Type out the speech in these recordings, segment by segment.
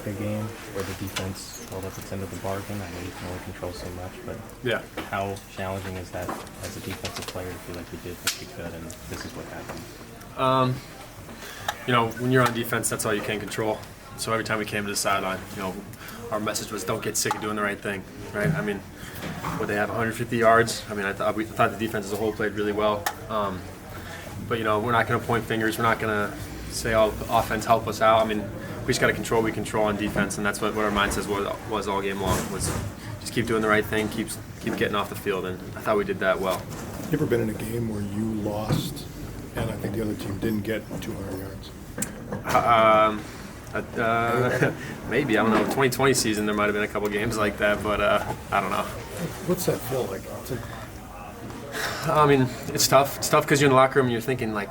a game where the defense held up its end of the bargain? I know you can only control so much, but Yeah. how challenging is that as a defensive player to feel like you did what you could and this is what happened? When you're on defense, that's all you can control. So every time we came to the sideline, our message was don't get sick of doing the right thing, right? I mean, would they have 150 yards? I mean, I thought the defense as a whole played really well. But we're not going to point fingers. We're not going to say, "Oh, offense, help us out." I mean, we just got to control. We control on defense, and that's what our mindset was all game long. Was just keep doing the right thing, keep getting off the field, and I thought we did that well. You ever been in a game where you lost, and I think the other team didn't get 200 yards? Maybe, I don't know. 2020 season, there might have been a couple games like that, but I don't know. What's that feel like? I mean, it's tough. It's tough because you're in the locker room and you're thinking like,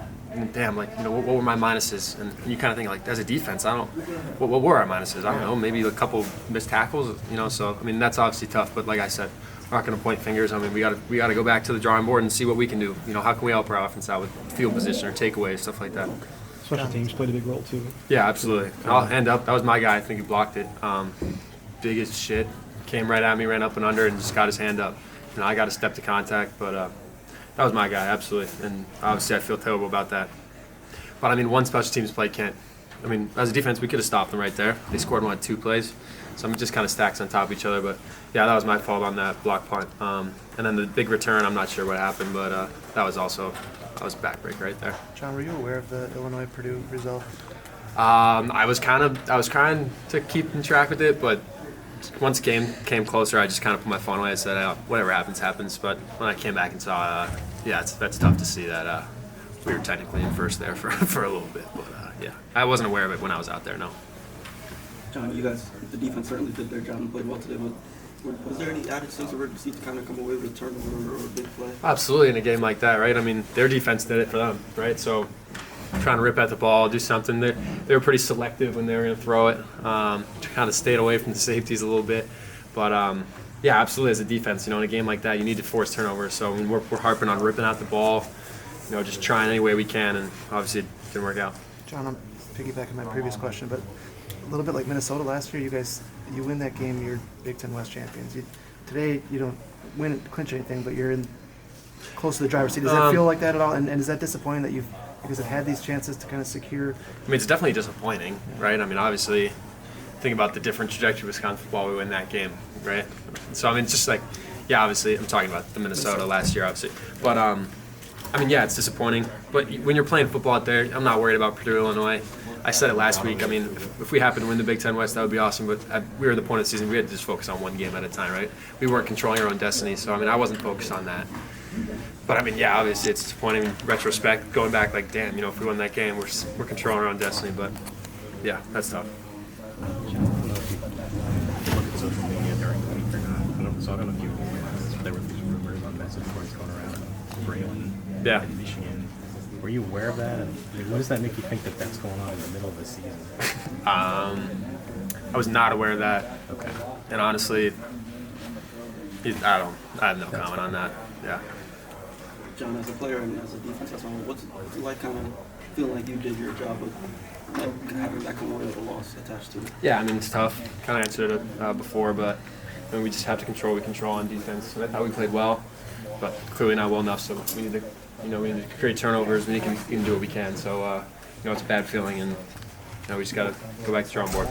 damn, like what were my minuses? And you kind of think like, as a defense, what were our minuses? I don't know, maybe a couple missed tackles. So I mean, that's obviously tough. But like I said, we're not going to point fingers. I mean, we got to go back to the drawing board and see what we can do. How can we help our offense out with field position or takeaways, stuff like that. Special teams played a big role too. Yeah, absolutely. I'll end up. That was my guy. I think he blocked it. Big as shit. Came right at me, ran up and under, and just got his hand up. I got a step to contact, but that was my guy, absolutely. And obviously, I feel terrible about that. But I mean, one special teams play can't. I mean, as a defense, we could have stopped them right there. They scored in 2 plays, so I'm just kind of stacks on top of each other. But yeah, that was my fault on that block punt. And then the big return, I'm not sure what happened, but that was backbreak right there. John, were you aware of the Illinois-Purdue result? I was trying to keep track with it, but once the game came closer, I just kind of put my phone away. I said, whatever happens, happens. But when I came back and saw, that's tough to see that we were technically in first there for a little bit. But yeah, I wasn't aware of it when I was out there, no. John, you guys, the defense certainly did their job and played well today. Was there any added sense of urgency to kind of come away with a turnover or a big play? Absolutely, in a game like that, right? I mean, their defense did it for them, right? So trying to rip at the ball, do something. They were pretty selective when they were going to throw it. Kind of stayed away from the safeties a little bit. But, yeah, absolutely, as a defense, in a game like that, you need to force turnovers. So I mean, we're harping on ripping out the ball, just trying any way we can, and obviously it didn't work out. John, I'm piggybacking my previous question, but a little bit like Minnesota last year, you win that game, you're Big Ten West champions. Today, you don't clinch anything, but you're close to the driver's seat. Does that feel like that at all? And is that disappointing that you guys have had these chances to kind of secure? I mean, it's definitely disappointing, right? I mean, obviously, think about the different trajectory of Wisconsin football. We win that game, right? So I mean, it's just like, yeah, obviously, I'm talking about the Minnesota last year, obviously, but I mean, yeah, it's disappointing. But when you're playing football out there, I'm not worried about Purdue, Illinois. I said it last week. I mean, if we happen to win the Big Ten West, that would be awesome. But we were at the point of the season, we had to just focus on one game at a time, right? We weren't controlling our own destiny. So, I mean, I wasn't focused on that. But, I mean, yeah, obviously it's disappointing in retrospect, going back like, damn, if we won that game, we're controlling our own destiny. But, yeah, that's tough. I don't know if you look at social media during the week or not. I don't know if you realized there were these rumors on message boards going around Braylon in Michigan. Were you aware of that? And what does that make you think that that's going on in the middle of the season? I was not aware of that. Okay. And honestly, I have no comment on that. Yeah. John, as a player and as a defense, what's it like kind of feeling like you did your job with having that come away with a loss attached to it? Yeah, I mean, it's tough. Kind of answered it before, but we just have to control what we control on defense. And I thought we played well, but clearly not well enough. So we need to, we need to create turnovers. We can do what we can. So, it's a bad feeling, and we just got to go back to the drawing board.